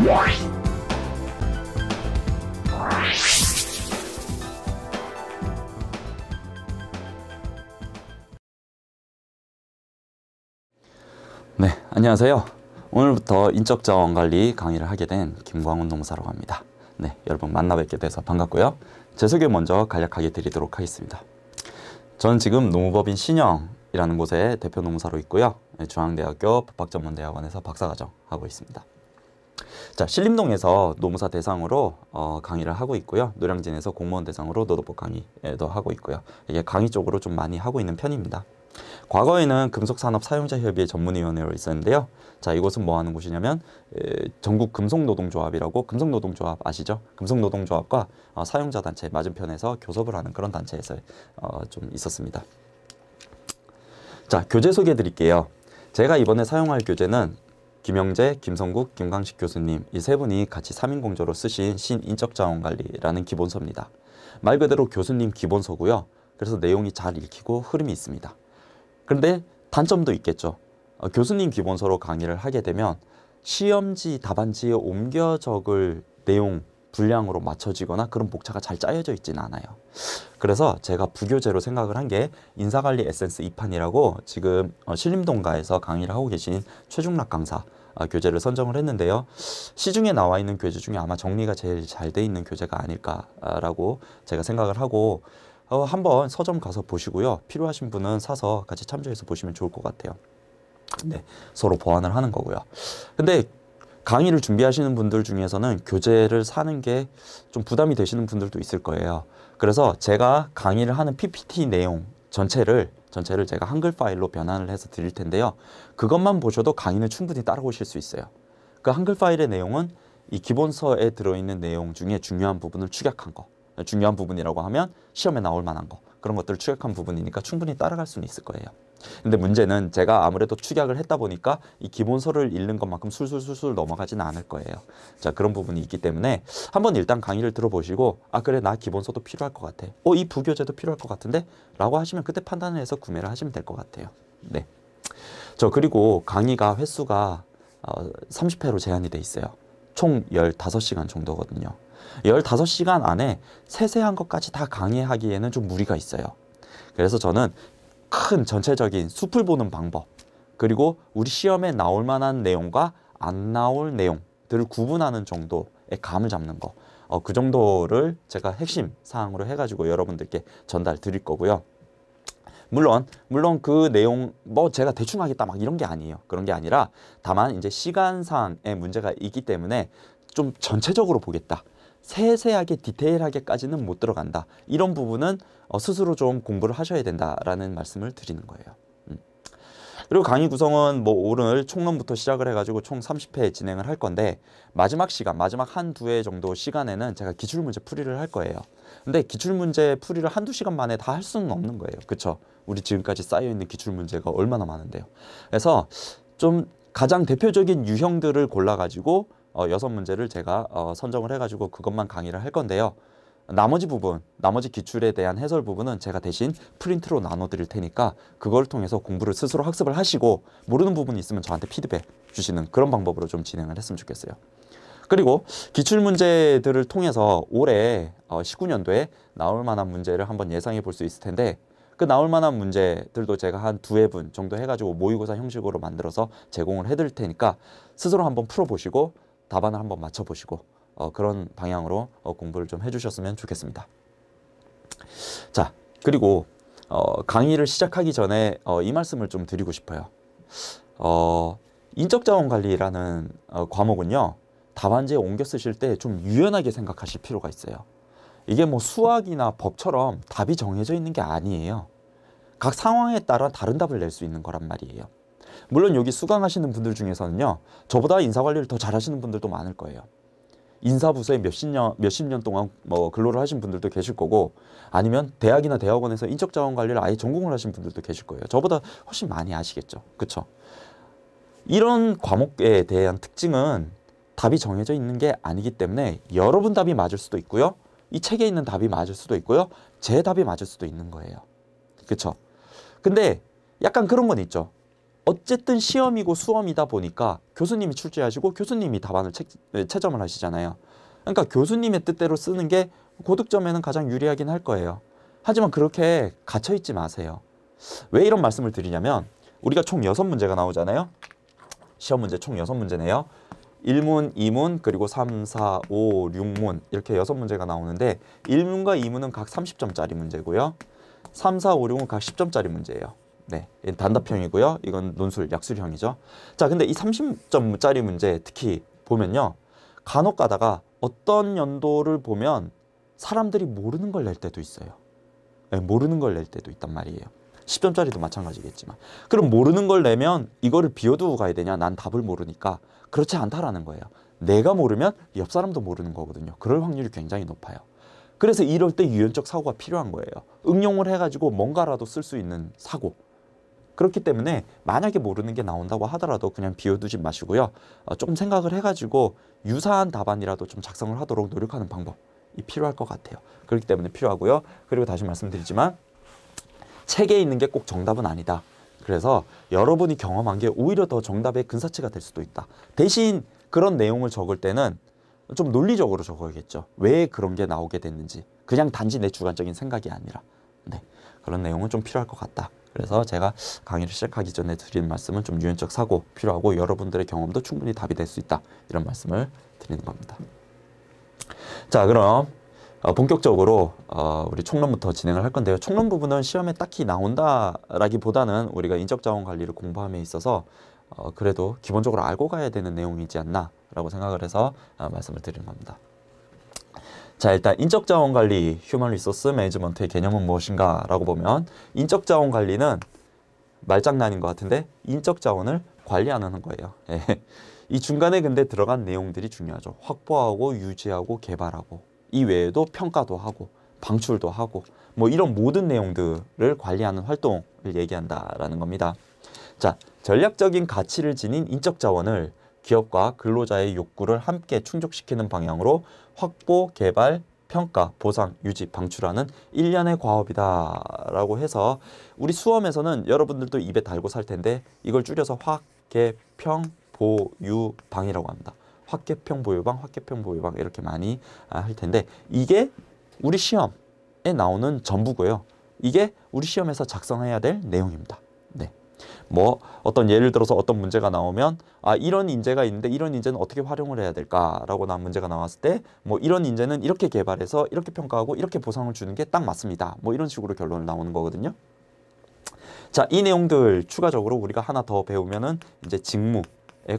네, 안녕하세요. 오늘부터 인적자원관리 강의를 하게 된 김광훈 농사라고 합니다. 네, 여러분 만나 뵙게 돼서 반갑고요. 제 소개 먼저 간략하게 드리도록 하겠습니다. 저는 지금 농무법인 신영이라는 곳에 대표 농사로 있고요. 중앙대학교 법학전문대학원에서 박사과정 하고 있습니다. 자, 신림동에서 노무사 대상으로 강의를 하고 있고요. 노량진에서 공무원 대상으로 노도법 강의도 하고 있고요. 이게 강의 쪽으로 좀 많이 하고 있는 편입니다. 과거에는 금속산업사용자협의회 전문위원회로 있었는데요. 자, 이곳은 뭐 하는 곳이냐면 전국 금속노동조합이라고, 금속노동조합 아시죠? 금속노동조합과 사용자단체 맞은편에서 교섭을 하는 그런 단체에서 좀 있었습니다. 자, 교재 소개해 드릴게요. 제가 이번에 사용할 교재는 김영재, 김성국, 김광식 교수님 이 세 분이 같이 3인 공저로 쓰신 신인적자원관리라는 기본서입니다. 말 그대로 교수님 기본서고요. 그래서 내용이 잘 읽히고 흐름이 있습니다. 그런데 단점도 있겠죠. 교수님 기본서로 강의를 하게 되면 시험지, 답안지에 옮겨 적을 내용 분량으로 맞춰지거나 그런 목차가 잘 짜여져 있지는 않아요. 그래서 제가 부교재로 생각을 한 게 인사관리 에센스 2판이라고 지금 신림동가에서 강의를 하고 계신 최중락 강사 교재를 선정을 했는데요. 시중에 나와 있는 교재 중에 아마 정리가 제일 잘 돼 있는 교재가 아닐까라고 제가 생각을 하고 한번 서점 가서 보시고요. 필요하신 분은 사서 같이 참조해서 보시면 좋을 것 같아요. 네, 서로 보완을 하는 거고요. 근데 강의를 준비하시는 분들 중에서는 교재를 사는 게 좀 부담이 되시는 분들도 있을 거예요. 그래서 제가 강의를 하는 PPT 내용 전체를 제가 한글 파일로 변환을 해서 드릴 텐데요. 그것만 보셔도 강의는 충분히 따라오실 수 있어요. 그 한글 파일의 내용은 이 기본서에 들어있는 내용 중에 중요한 부분을 축약한 거. 중요한 부분이라고 하면 시험에 나올 만한 거, 그런 것들을 축약한 부분이니까 충분히 따라갈 수는 있을 거예요. 근데 문제는 제가 아무래도 축약을 했다 보니까 이 기본서를 읽는 것만큼 술술술술 넘어가지는 않을 거예요. 자, 그런 부분이 있기 때문에 한번 일단 강의를 들어보시고 그래, 나 기본서도 필요할 것 같아. 이 부교재도 필요할 것 같은데? 라고 하시면 그때 판단을 해서 구매를 하시면 될 것 같아요. 네. 그리고 강의가 횟수가 30회로 제한이 돼 있어요. 총 15시간 정도거든요. 15시간 안에 세세한 것까지 다 강의하기에는 좀 무리가 있어요. 그래서 저는 큰 전체적인 숲을 보는 방법, 그리고 우리 시험에 나올 만한 내용과 안 나올 내용들을 구분하는 정도의 감을 잡는 거, 그 정도를 제가 핵심 사항으로 해가지고 여러분들께 전달 드릴 거고요. 물론 그 내용 제가 대충 하겠다 막 이런 게 아니에요. 그런 게 아니라 다만 이제 시간상의 문제가 있기 때문에 좀 전체적으로 보겠다, 세세하게 디테일하게까지는 못 들어간다, 이런 부분은 스스로 좀 공부를 하셔야 된다라는 말씀을 드리는 거예요. 그리고 강의 구성은 오늘 총론부터 시작을 해가지고 총 30회 진행을 할 건데, 마지막 한두 회 정도 시간에는 제가 기출문제 풀이를 할 거예요. 근데 기출문제 풀이를 한두 시간 만에 다 할 수는 없는 거예요. 그쵸? 우리 지금까지 쌓여있는 기출문제가 얼마나 많은데요. 그래서 좀 가장 대표적인 유형들을 골라가지고 6문제를 제가 선정을 해가지고 그것만 강의를 할 건데요. 나머지 기출에 대한 해설 부분은 제가 대신 프린트로 나눠드릴 테니까 그걸 통해서 공부를 스스로 학습을 하시고, 모르는 부분이 있으면 저한테 피드백 주시는 그런 방법으로 좀 진행을 했으면 좋겠어요. 그리고 기출문제들을 통해서 올해 19년도에 나올 만한 문제를 한번 예상해 볼 수 있을 텐데, 그 나올 만한 문제들도 제가 한 2회분 정도 해가지고 모의고사 형식으로 만들어서 제공을 해드릴 테니까 스스로 한번 풀어보시고 답안을 한번 맞춰보시고 그런 방향으로 공부를 좀 해주셨으면 좋겠습니다. 자, 그리고 강의를 시작하기 전에 이 말씀을 좀 드리고 싶어요. 인적자원관리라는 과목은요, 답안지에 옮겨 쓰실 때 좀 유연하게 생각하실 필요가 있어요. 이게 수학이나 법처럼 답이 정해져 있는 게 아니에요. 각 상황에 따라 다른 답을 낼 수 있는 거란 말이에요. 물론 여기 수강하시는 분들 중에서는요, 저보다 인사관리를 더 잘하시는 분들도 많을 거예요. 인사부서에 몇십 년 동안 근로를 하신 분들도 계실 거고, 아니면 대학이나 대학원에서 인적자원관리를 아예 전공을 하신 분들도 계실 거예요. 저보다 훨씬 많이 아시겠죠. 그쵸? 이런 과목에 대한 특징은 답이 정해져 있는 게 아니기 때문에 여러분 답이 맞을 수도 있고요, 이 책에 있는 답이 맞을 수도 있고요, 제 답이 맞을 수도 있는 거예요. 그쵸? 근데 약간 그런 건 있죠. 어쨌든 시험이고 수험이다 보니까 교수님이 출제하시고 교수님이 답안을 채점을 하시잖아요. 그러니까 교수님의 뜻대로 쓰는 게 고득점에는 가장 유리하긴 할 거예요. 하지만 그렇게 갇혀있지 마세요. 왜 이런 말씀을 드리냐면 우리가 총 6문제가 나오잖아요. 시험 문제 총 6문제네요. 1문, 2문, 그리고 3, 4, 5, 6문 이렇게 6문제가 나오는데 1문과 2문은 각 30점짜리 문제고요. 3, 4, 5, 6은 각 10점짜리 문제예요. 네, 단답형이고요. 이건 논술, 약술형이죠. 자, 근데 이 30점짜리 문제 특히 보면요. 간혹 가다가 어떤 연도를 보면 사람들이 모르는 걸 낼 때도 있어요. 네, 모르는 걸 낼 때도 있단 말이에요. 10점짜리도 마찬가지겠지만. 그럼 모르는 걸 내면 이거를 비워두고 가야 되냐? 난 답을 모르니까. 그렇지 않다라는 거예요. 내가 모르면 옆 사람도 모르는 거거든요. 그럴 확률이 굉장히 높아요. 그래서 이럴 때 유연적 사고가 필요한 거예요. 응용을 해가지고 뭔가라도 쓸 수 있는 사고. 그렇기 때문에 만약에 모르는 게 나온다고 하더라도 그냥 비워두지 마시고요. 조금 생각을 해가지고 유사한 답안이라도 좀 작성을 하도록 노력하는 방법이 필요할 것 같아요. 그렇기 때문에 필요하고요. 그리고 다시 말씀드리지만 책에 있는 게 꼭 정답은 아니다. 그래서 여러분이 경험한 게 오히려 더 정답의 근사치가 될 수도 있다. 대신 그런 내용을 적을 때는 좀 논리적으로 적어야겠죠. 왜 그런 게 나오게 됐는지. 그냥 단지 내 주관적인 생각이 아니라. 네, 그런 내용은 좀 필요할 것 같다. 그래서 제가 강의를 시작하기 전에 드리는 말씀은 좀 유연적 사고 필요하고 여러분들의 경험도 충분히 답이 될 수 있다. 이런 말씀을 드리는 겁니다. 자, 그럼 본격적으로 우리 총론부터 진행을 할 건데요. 총론 부분은 시험에 딱히 나온다라기보다는 우리가 인적자원 관리를 공부함에 있어서 그래도 기본적으로 알고 가야 되는 내용이지 않나라고 생각을 해서 말씀을 드리는 겁니다. 자, 일단 인적자원 관리, 휴먼 리소스 매니지먼트의 개념은 무엇인가 라고 보면 인적자원 관리는 말장난인 것 같은데 인적자원을 관리하는 거예요. 예. 이 중간에 근데 들어간 내용들이 중요하죠. 확보하고 유지하고 개발하고 이 외에도 평가도 하고 방출도 하고 뭐 이런 모든 내용들을 관리하는 활동을 얘기한다라는 겁니다. 자, 전략적인 가치를 지닌 인적 자원을 기업과 근로자의 욕구를 함께 충족시키는 방향으로 확보, 개발, 평가, 보상, 유지, 방출하는 일련의 과업이다라고 해서 우리 수험에서는 여러분들도 입에 달고 살 텐데 이걸 줄여서 확, 개, 평, 보, 유, 방이라고 합니다. 확개평, 보유방, 확개평, 보유방 이렇게 많이 할 텐데 이게 우리 시험에 나오는 전부고요. 이게 우리 시험에서 작성해야 될 내용입니다. 네. 뭐 어떤 예를 들어서 어떤 문제가 나오면 이런 인재가 있는데 이런 인재는 어떻게 활용을 해야 될까라고 난 문제가 나왔을 때 뭐 이런 인재는 이렇게 개발해서 이렇게 평가하고 이렇게 보상을 주는 게 딱 맞습니다. 뭐 이런 식으로 결론을 나오는 거거든요. 자, 이 내용들 추가적으로 우리가 하나 더 배우면은 이제 직무에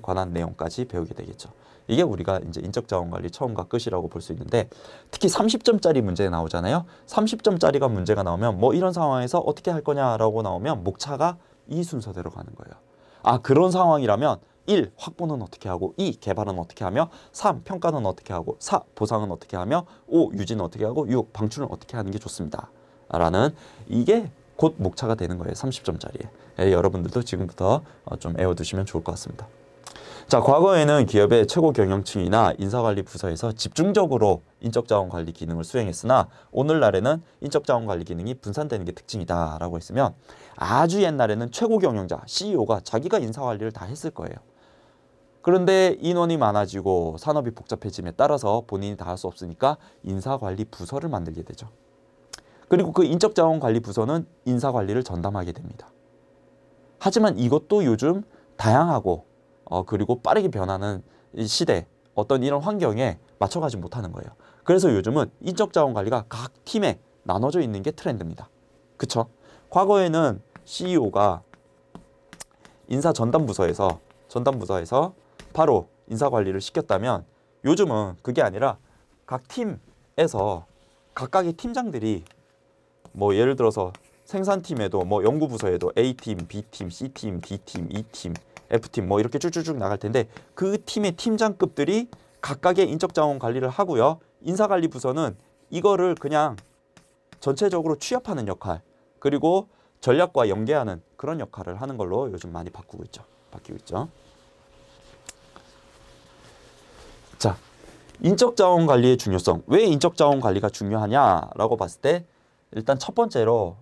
관한 내용까지 배우게 되겠죠. 이게 우리가 이제 인적자원 관리 처음과 끝이라고 볼 수 있는데 특히 30점짜리 문제 나오잖아요. 30점짜리가 문제가 나오면 뭐 이런 상황에서 어떻게 할 거냐라고 나오면 목차가 이 순서대로 가는 거예요. 그런 상황이라면 1. 확보는 어떻게 하고 2. 개발은 어떻게 하며 3. 평가는 어떻게 하고 4. 보상은 어떻게 하며 5. 유지는 어떻게 하고 6. 방출은 어떻게 하는 게 좋습니다. 라는 이게 곧 목차가 되는 거예요. 30점짜리에. 여러분들도 지금부터 좀 외워두시면 좋을 것 같습니다. 자, 과거에는 기업의 최고 경영층이나 인사관리 부서에서 집중적으로 인적자원관리 기능을 수행했으나 오늘날에는 인적자원관리 기능이 분산되는 게 특징이다라고 했으면 아주 옛날에는 최고 경영자, CEO가 자기가 인사관리를 다 했을 거예요. 그런데 인원이 많아지고 산업이 복잡해짐에 따라서 본인이 다 할 수 없으니까 인사관리 부서를 만들게 되죠. 그리고 그 인적자원관리 부서는 인사관리를 전담하게 됩니다. 하지만 이것도 요즘 다양하고 그리고 빠르게 변하는 시대 어떤 이런 환경에 맞춰가지 못하는 거예요. 그래서 요즘은 인적자원 관리가 각 팀에 나눠져 있는 게 트렌드입니다. 그쵸? 과거에는 CEO가 인사 전담부서에서 바로 인사 관리를 시켰다면 요즘은 그게 아니라 각 팀에서 각각의 팀장들이 뭐 예를 들어서 생산팀에도 뭐 연구부서에도 A팀, B팀, C팀, D팀, E팀 F팀 뭐 이렇게 쭉쭉쭉 나갈 텐데 그 팀의 팀장급들이 각각의 인적자원 관리를 하고요. 인사관리 부서는 이거를 그냥 전체적으로 취합하는 역할 그리고 전략과 연계하는 그런 역할을 하는 걸로 요즘 많이 바뀌고 있죠. 자, 인적자원 관리의 중요성. 왜 인적자원 관리가 중요하냐라고 봤을 때 일단 첫 번째로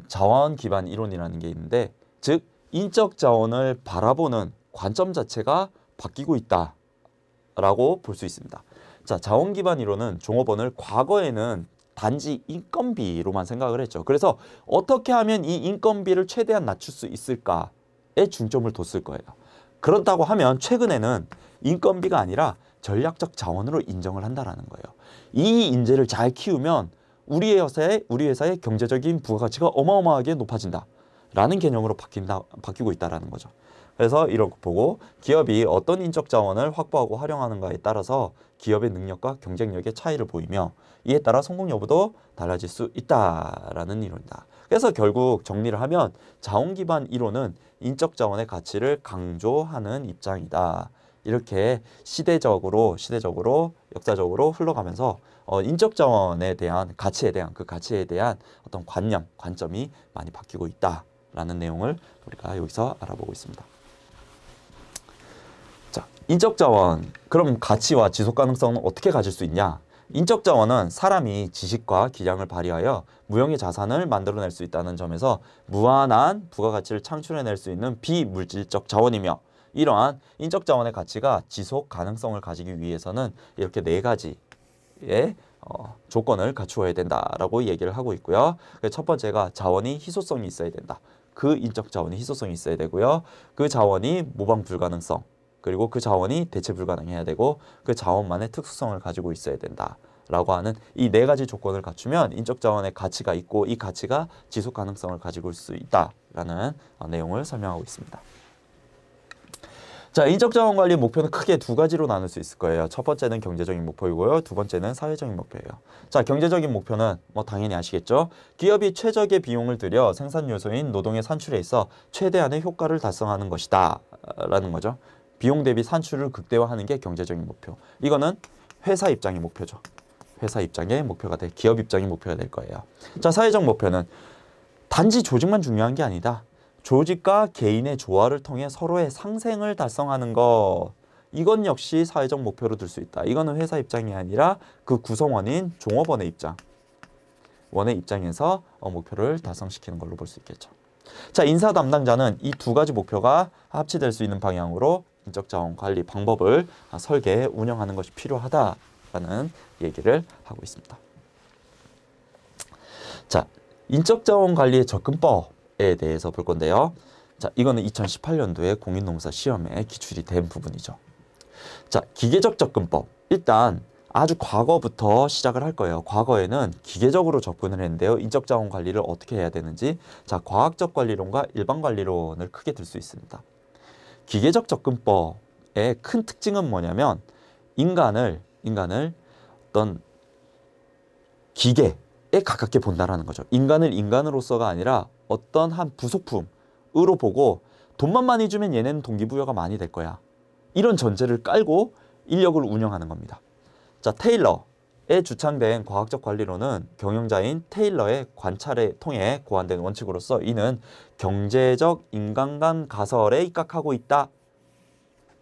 자원 기반 이론이라는 게 있는데 즉 인적 자원을 바라보는 관점 자체가 바뀌고 있다라고 볼 수 있습니다. 자, 자원 기반 이론은 종업원을 과거에는 단지 인건비로만 생각을 했죠. 그래서 어떻게 하면 이 인건비를 최대한 낮출 수 있을까에 중점을 뒀을 거예요. 그렇다고 하면 최근에는 인건비가 아니라 전략적 자원으로 인정을 한다라는 거예요. 이 인재를 잘 키우면 우리 회사의 경제적인 부가가치가 어마어마하게 높아진다라는 개념으로 바뀌고 있다라는 거죠. 그래서 이렇게 보고 기업이 어떤 인적 자원을 확보하고 활용하는가에 따라서 기업의 능력과 경쟁력의 차이를 보이며 이에 따라 성공 여부도 달라질 수 있다라는 이론이다. 그래서 결국 정리를 하면 자원 기반 이론은 인적 자원의 가치를 강조하는 입장이다. 이렇게 시대적으로 역사적으로 흘러가면서 인적 자원에 대한 가치에 대한 어떤 관점이 많이 바뀌고 있다라는 내용을 우리가 여기서 알아보고 있습니다. 자, 인적 자원, 그럼 가치와 지속 가능성은 어떻게 가질 수 있냐? 인적 자원은 사람이 지식과 기량을 발휘하여 무형의 자산을 만들어낼 수 있다는 점에서 무한한 부가가치를 창출해낼 수 있는 비물질적 자원이며 이러한 인적 자원의 가치가 지속 가능성을 가지기 위해서는 이렇게 네 가지의 조건을 갖추어야 된다라고 얘기를 하고 있고요. 첫 번째가 자원이 희소성이 있어야 된다. 그 인적 자원이 희소성이 있어야 되고요. 그 자원이 모방 불가능성, 그리고 그 자원이 대체 불가능해야 되고 그 자원만의 특수성을 가지고 있어야 된다라고 하는 이 네 가지 조건을 갖추면 인적 자원의 가치가 있고 이 가치가 지속 가능성을 가지고 있을 수 있다라는 내용을 설명하고 있습니다. 자, 인적 자원 관리 목표는 크게 두 가지로 나눌 수 있을 거예요. 첫 번째는 경제적인 목표이고요. 두 번째는 사회적인 목표예요. 자, 경제적인 목표는 당연히 아시겠죠? 기업이 최적의 비용을 들여 생산 요소인 노동의 산출에 있어 최대한의 효과를 달성하는 것이다 라는 거죠. 비용 대비 산출을 극대화하는 게 경제적인 목표. 이거는 회사 입장의 목표죠. 회사 입장의 목표가 기업 입장의 목표가 될 거예요. 자, 사회적 목표는 단지 조직만 중요한 게 아니다. 조직과 개인의 조화를 통해 서로의 상생을 달성하는 것. 이건 역시 사회적 목표로 들 수 있다. 이거는 회사 입장이 아니라 그 구성원인 종업원의 입장에서 목표를 달성시키는 걸로 볼 수 있겠죠. 자, 인사 담당자는 이 두 가지 목표가 합치될 수 있는 방향으로 인적 자원 관리 방법을 설계, 운영하는 것이 필요하다라는 얘기를 하고 있습니다. 자, 인적 자원 관리의 접근법에 대해서 볼 건데요. 자, 이거는 2018년도에 공인노무사 시험에 기출이 된 부분이죠. 자, 기계적 접근법. 일단 아주 과거부터 시작을 할 거예요. 과거에는 기계적으로 접근을 했는데요. 인적 자원 관리를 어떻게 해야 되는지. 자, 과학적 관리론과 일반 관리론을 크게 들 수 있습니다. 기계적 접근법의 큰 특징은 뭐냐면 인간을 어떤 기계에 가깝게 본다라는 거죠. 인간을 인간으로서가 아니라 어떤 한 부속품으로 보고 돈만 많이 주면 얘네는 동기부여가 많이 될 거야. 이런 전제를 깔고 인력을 운영하는 겁니다. 자, 테일러에 주창된 과학적 관리론은 경영자인 테일러의 관찰에 통해 고안된 원칙으로서 이는 경제적 인간관 가설에 입각하고 있다.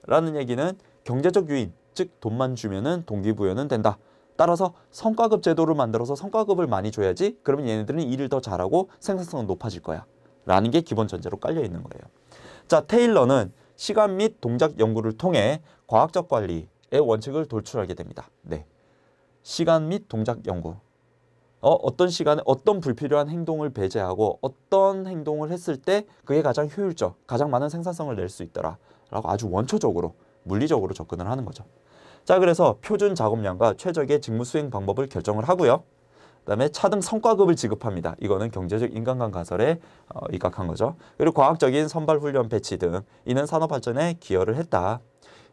라는 얘기는 경제적 유인, 즉 돈만 주면은 동기부여는 된다. 따라서 성과급 제도를 만들어서 성과급을 많이 줘야지 그러면 얘네들은 일을 더 잘하고 생산성은 높아질 거야. 라는 게 기본 전제로 깔려 있는 거예요. 자, 테일러는 시간 및 동작 연구를 통해 과학적 관리의 원칙을 도출하게 됩니다. 네, 시간 및 동작 연구. 어떤 시간에 어떤 불필요한 행동을 배제하고 어떤 행동을 했을 때 그게 가장 효율적, 가장 많은 생산성을 낼 수 있더라. 라고 아주 원초적으로, 물리적으로 접근을 하는 거죠. 자, 그래서 표준 작업량과 최적의 직무 수행 방법을 결정을 하고요. 그다음에 차등 성과급을 지급합니다. 이거는 경제적 인간관 가설에 입각한 거죠. 그리고 과학적인 선발 훈련 배치 등 이는 산업 발전에 기여를 했다.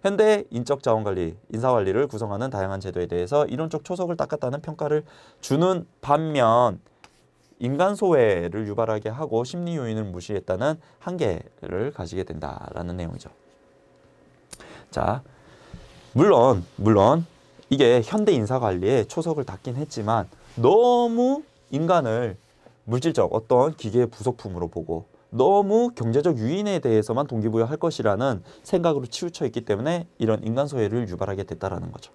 현대 인적 자원 관리, 인사 관리를 구성하는 다양한 제도에 대해서 이론적 초석을 닦았다는 평가를 주는 반면 인간 소외를 유발하게 하고 심리 요인을 무시했다는 한계를 가지게 된다라는 내용이죠. 자, 물론 이게 현대 인사 관리에 초석을 닦긴 했지만 너무 인간을 물질적 어떤 기계의 부속품으로 보고 너무 경제적 유인에 대해서만 동기부여할 것이라는 생각으로 치우쳐 있기 때문에 이런 인간 소외를 유발하게 됐다라는 거죠.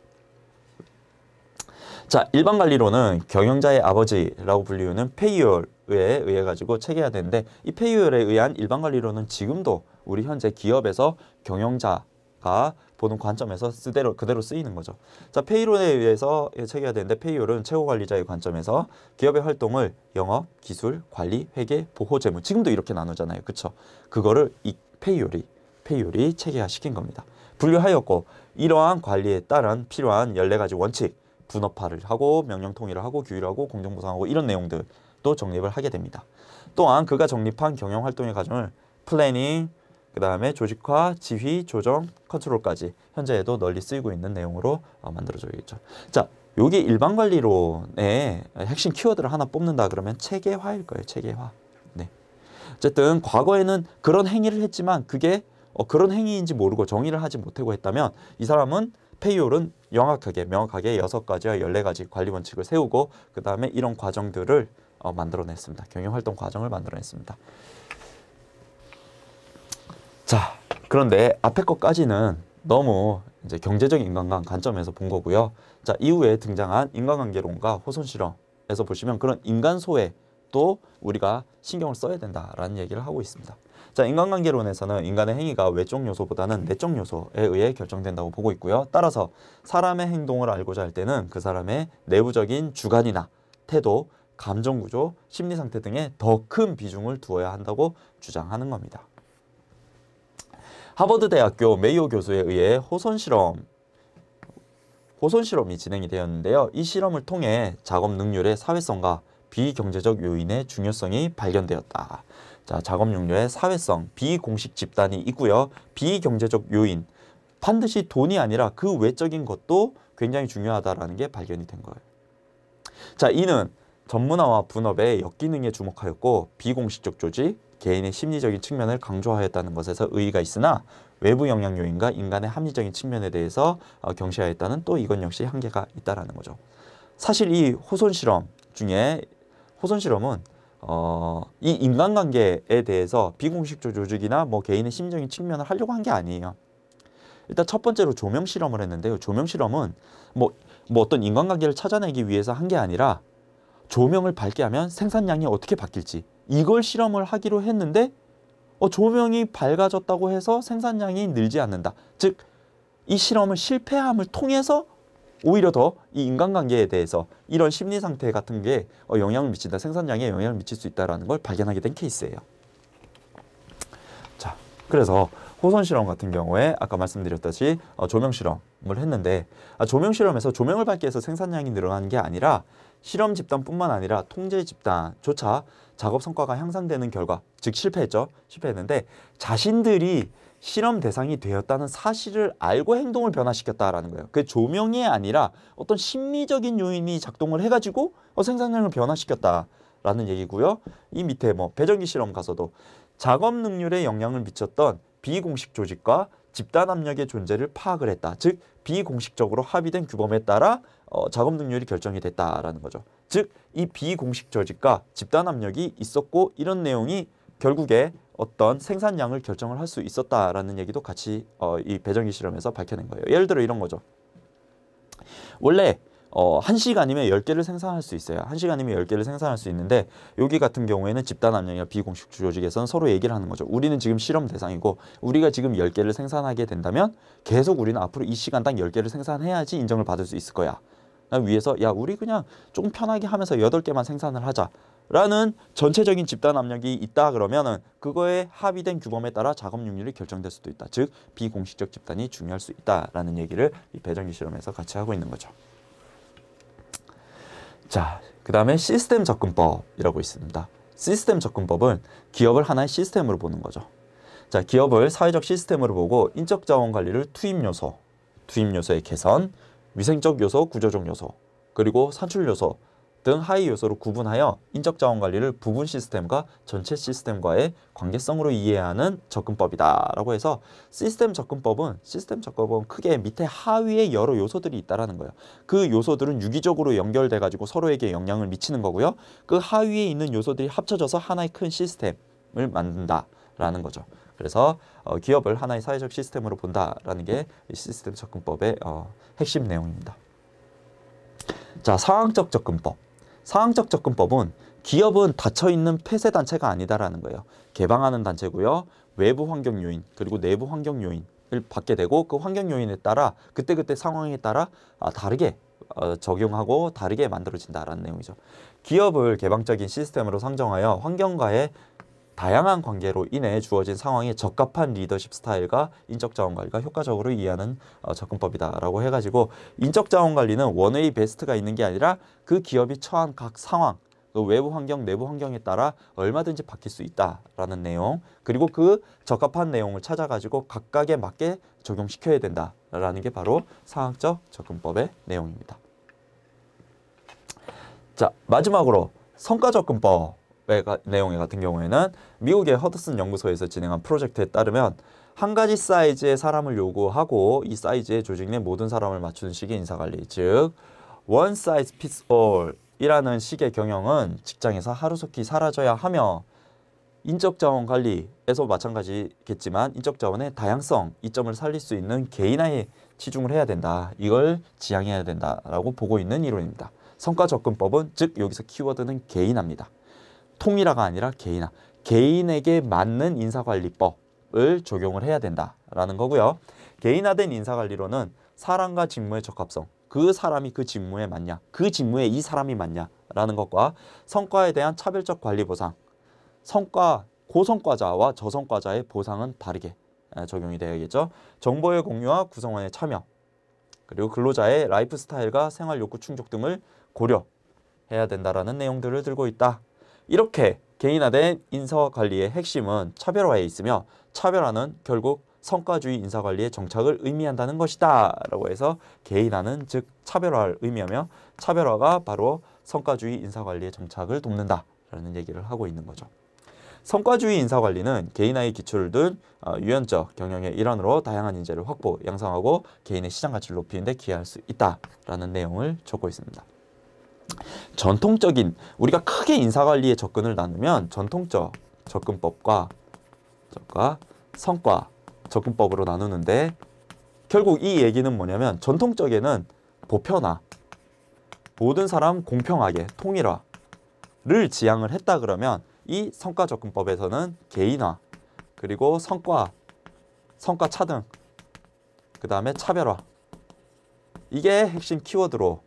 자, 일반 관리로는 경영자의 아버지라고 불리우는 페이올을 의해 가지고 체계해야 되는데 이 페이율에 의한 일반 관리론은 지금도 우리 현재 기업에서 경영자가 보는 관점에서 그대로 쓰이는 거죠. 자, 페이롤에 의해서 체계해야 되는데 페이롤은 최고 관리자의 관점에서 기업의 활동을 영업, 기술, 관리, 회계, 보호, 재무 지금도 이렇게 나누잖아요. 그쵸? 그거를 이 페이롤이 체계화시킨 겁니다. 분류하였고 이러한 관리에 따른 필요한 14가지 원칙, 분업화를 하고 명령 통일을 하고 규율하고 공정 보상하고 이런 내용들도 정립을 하게 됩니다. 또한 그가 정립한 경영 활동의 과정을 플래닝, 그 다음에 조직화, 지휘, 조정, 컨트롤까지 현재에도 널리 쓰이고 있는 내용으로 만들어져 있죠. 자, 여기 일반 관리론의 핵심 키워드를 하나 뽑는다 그러면 체계화일 거예요. 체계화. 네. 어쨌든 과거에는 그런 행위를 했지만 그게 그런 행위인지 모르고 정의를 하지 못하고 했다면 이 사람은 페이올은 명확하게 6가지와 14가지 관리 원칙을 세우고 그 다음에 이런 과정들을 만들어냈습니다. 경영활동 과정을 만들어냈습니다. 자, 그런데 앞에 것까지는 너무 이제 경제적 인간관 관점에서 본 거고요. 자, 이후에 등장한 인간관계론과 호손 실험에서 보시면 그런 인간 소외도 우리가 신경을 써야 된다라는 얘기를 하고 있습니다. 자, 인간관계론에서는 인간의 행위가 외적 요소보다는 내적 요소에 의해 결정된다고 보고 있고요. 따라서 사람의 행동을 알고자 할 때는 그 사람의 내부적인 주관이나 태도, 감정구조, 심리상태 등에 더 큰 비중을 두어야 한다고 주장하는 겁니다. 하버드 대학교 메이오 교수에 의해 호손 실험이 진행이 되었는데요. 이 실험을 통해 작업 능률의 사회성과 비경제적 요인의 중요성이 발견되었다. 자, 작업 능률의 사회성, 비공식 집단이 있고요. 비경제적 요인, 반드시 돈이 아니라 그 외적인 것도 굉장히 중요하다라는 게 발견이 된 거예요. 자, 이는 전문화와 분업의 역기능에 주목하였고 비공식적 조직, 개인의 심리적인 측면을 강조하였다는 것에서 의의가 있으나 외부 영향 요인과 인간의 합리적인 측면에 대해서 경시하였다는 또 이건 역시 한계가 있다라는 거죠. 사실 이 호손 실험 중에 호손 실험은 이 인간관계에 대해서 비공식적 조직이나 뭐 개인의 심리적인 측면을 하려고 한 게 아니에요. 일단 첫 번째로 조명 실험을 했는데요. 조명 실험은 뭐 어떤 인간관계를 찾아내기 위해서 한 게 아니라 조명을 밝게 하면 생산량이 어떻게 바뀔지 이걸 실험을 하기로 했는데 조명이 밝아졌다고 해서 생산량이 늘지 않는다. 즉, 이 실험을 실패함을 통해서 오히려 더 이 인간관계에 대해서 이런 심리 상태 같은 게 영향을 미친다. 생산량에 영향을 미칠 수 있다는 걸 발견하게 된 케이스예요. 자, 그래서 호손 실험 같은 경우에 아까 말씀드렸듯이 조명 실험을 했는데 조명 실험에서 조명을 밝게 해서 생산량이 늘어나는 게 아니라 실험 집단뿐만 아니라 통제 집단조차 작업 성과가 향상되는 결과, 즉 실패했는데 자신들이 실험 대상이 되었다는 사실을 알고 행동을 변화시켰다라는 거예요. 그 조명이 아니라 어떤 심리적인 요인이 작동을 해가지고 생산량을 변화시켰다라는 얘기고요. 이 밑에 배전기 실험 가서도 작업 능률에 영향을 미쳤던 비공식 조직과 집단 압력의 존재를 파악을 했다. 즉 비공식적으로 합의된 규범에 따라 작업 능률이 결정이 됐다라는 거죠. 즉 이 비공식 조직과 집단 압력이 있었고 이런 내용이 결국에 어떤 생산량을 결정을 할 수 있었다라는 얘기도 같이 이 배전기 실험에서 밝혀낸 거예요. 예를 들어 이런 거죠. 원래 1시간이면 10개를 생산할 수 있어요. 1시간이면 10개를 생산할 수 있는데 여기 같은 경우에는 집단 압력이나 비공식 조직에서는 서로 얘기를 하는 거죠. 우리는 지금 실험 대상이고 우리가 지금 10개를 생산하게 된다면 계속 우리는 앞으로 이 시간당 10개를 생산해야지 인정을 받을 수 있을 거야. 위에서 야 우리 그냥 조금 편하게 하면서 8개만 생산을 하자. 라는 전체적인 집단 압력이 있다 그러면은 그거에 합의된 규범에 따라 작업 능률이 결정될 수도 있다. 즉 비공식적 집단이 중요할 수 있다라는 얘기를 이 배전기 실험에서 같이 하고 있는 거죠. 자, 그 다음에 시스템 접근법이라고 있습니다. 시스템 접근법은 기업을 하나의 시스템으로 보는 거죠. 자, 기업을 사회적 시스템으로 보고 인적 자원 관리를 투입 요소의 개선, 위생적 요소, 구조적 요소, 그리고 산출 요소 등 하위 요소로 구분하여 인적 자원 관리를 부분 시스템과 전체 시스템과의 관계성으로 이해하는 접근법이다라고 해서 시스템 접근법은 크게 밑에 하위에 여러 요소들이 있다라는 거예요. 그 요소들은 유기적으로 연결돼 가지고 서로에게 영향을 미치는 거고요. 그 하위에 있는 요소들이 합쳐져서 하나의 큰 시스템을 만든다라는 거죠. 그래서 기업을 하나의 사회적 시스템으로 본다라는 게 시스템 접근법의 핵심 내용입니다. 자, 상황적 접근법. 상황적 접근법은 기업은 닫혀있는 폐쇄 단체가 아니다라는 거예요. 개방하는 단체고요. 외부 환경 요인 그리고 내부 환경 요인을 받게 되고 그 환경 요인에 따라 그때그때 상황에 따라 다르게 적용하고 다르게 만들어진다라는 내용이죠. 기업을 개방적인 시스템으로 상정하여 환경과의 다양한 관계로 인해 주어진 상황에 적합한 리더십 스타일과 인적 자원 관리가 효과적으로 이해하는 접근법이다라고 해가지고 인적 자원 관리는 원웨이 베스트가 있는 게 아니라 그 기업이 처한 각 상황 그 외부 환경, 내부 환경에 따라 얼마든지 바뀔 수 있다라는 내용 그리고 그 적합한 내용을 찾아가지고 각각에 맞게 적용시켜야 된다라는 게 바로 상황적 접근법의 내용입니다. 자, 마지막으로 성과접근법의 내용 같은 경우에는 미국의 허드슨 연구소에서 진행한 프로젝트에 따르면 한 가지 사이즈의 사람을 요구하고 이 사이즈의 조직 내 모든 사람을 맞추는 식의 인사관리, 즉 one size fits all 이라는 식의 경영은 직장에서 하루속히 사라져야 하며 인적자원 관리에서 마찬가지겠지만 인적자원의 다양성, 이점을 살릴 수 있는 개인화에 치중을 해야 된다. 이걸 지향해야 된다라고 보고 있는 이론입니다. 성과접근법은 즉 여기서 키워드는 개인화입니다. 통일화가 아니라 개인화. 개인에게 맞는 인사관리법을 적용을 해야 된다라는 거고요. 개인화된 인사관리로는 사람과 직무의 적합성, 그 사람이 그 직무에 맞냐, 그 직무에 이 사람이 맞냐라는 것과 성과에 대한 차별적 관리 보상, 성과 고성과자와 저성과자의 보상은 다르게 적용이 되어야겠죠. 정보의 공유와 구성원의 참여, 그리고 근로자의 라이프 스타일과 생활 욕구 충족 등을 고려해야 된다라는 내용들을 들고 있다. 이렇게 개인화된 인사관리의 핵심은 차별화에 있으며 차별화는 결국 성과주의 인사관리의 정착을 의미한다는 것이다 라고 해서 개인화는 즉 차별화를 의미하며 차별화가 바로 성과주의 인사관리의 정착을 돕는다 라는 얘기를 하고 있는 거죠. 성과주의 인사관리는 개인화의 기초를 둔 유연적 경영의 일환으로 다양한 인재를 확보, 양성하고 개인의 시장 가치를 높이는 데 기여할 수 있다라는 내용을 적고 있습니다. 전통적인 우리가 크게 인사관리의 접근을 나누면 전통적 접근법과 성과 접근법으로 나누는데 결국 이 얘기는 뭐냐면 전통적에는 보편화, 모든 사람 공평하게 통일화를 지향을 했다 그러면 이 성과 접근법에서는 개인화, 그리고 성과 차등, 그 다음에 차별화 이게 핵심 키워드로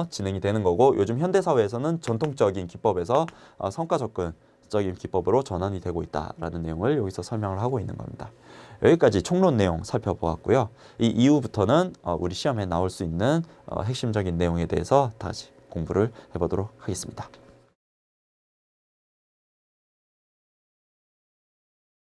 진행이 되는 거고 요즘 현대사회에서는 전통적인 기법에서 성과 접근적인 기법으로 전환이 되고 있다라는 내용을 여기서 설명을 하고 있는 겁니다. 여기까지 총론 내용 살펴보았고요. 이 이후부터는 우리 시험에 나올 수 있는 핵심적인 내용에 대해서 다시 공부를 해보도록 하겠습니다.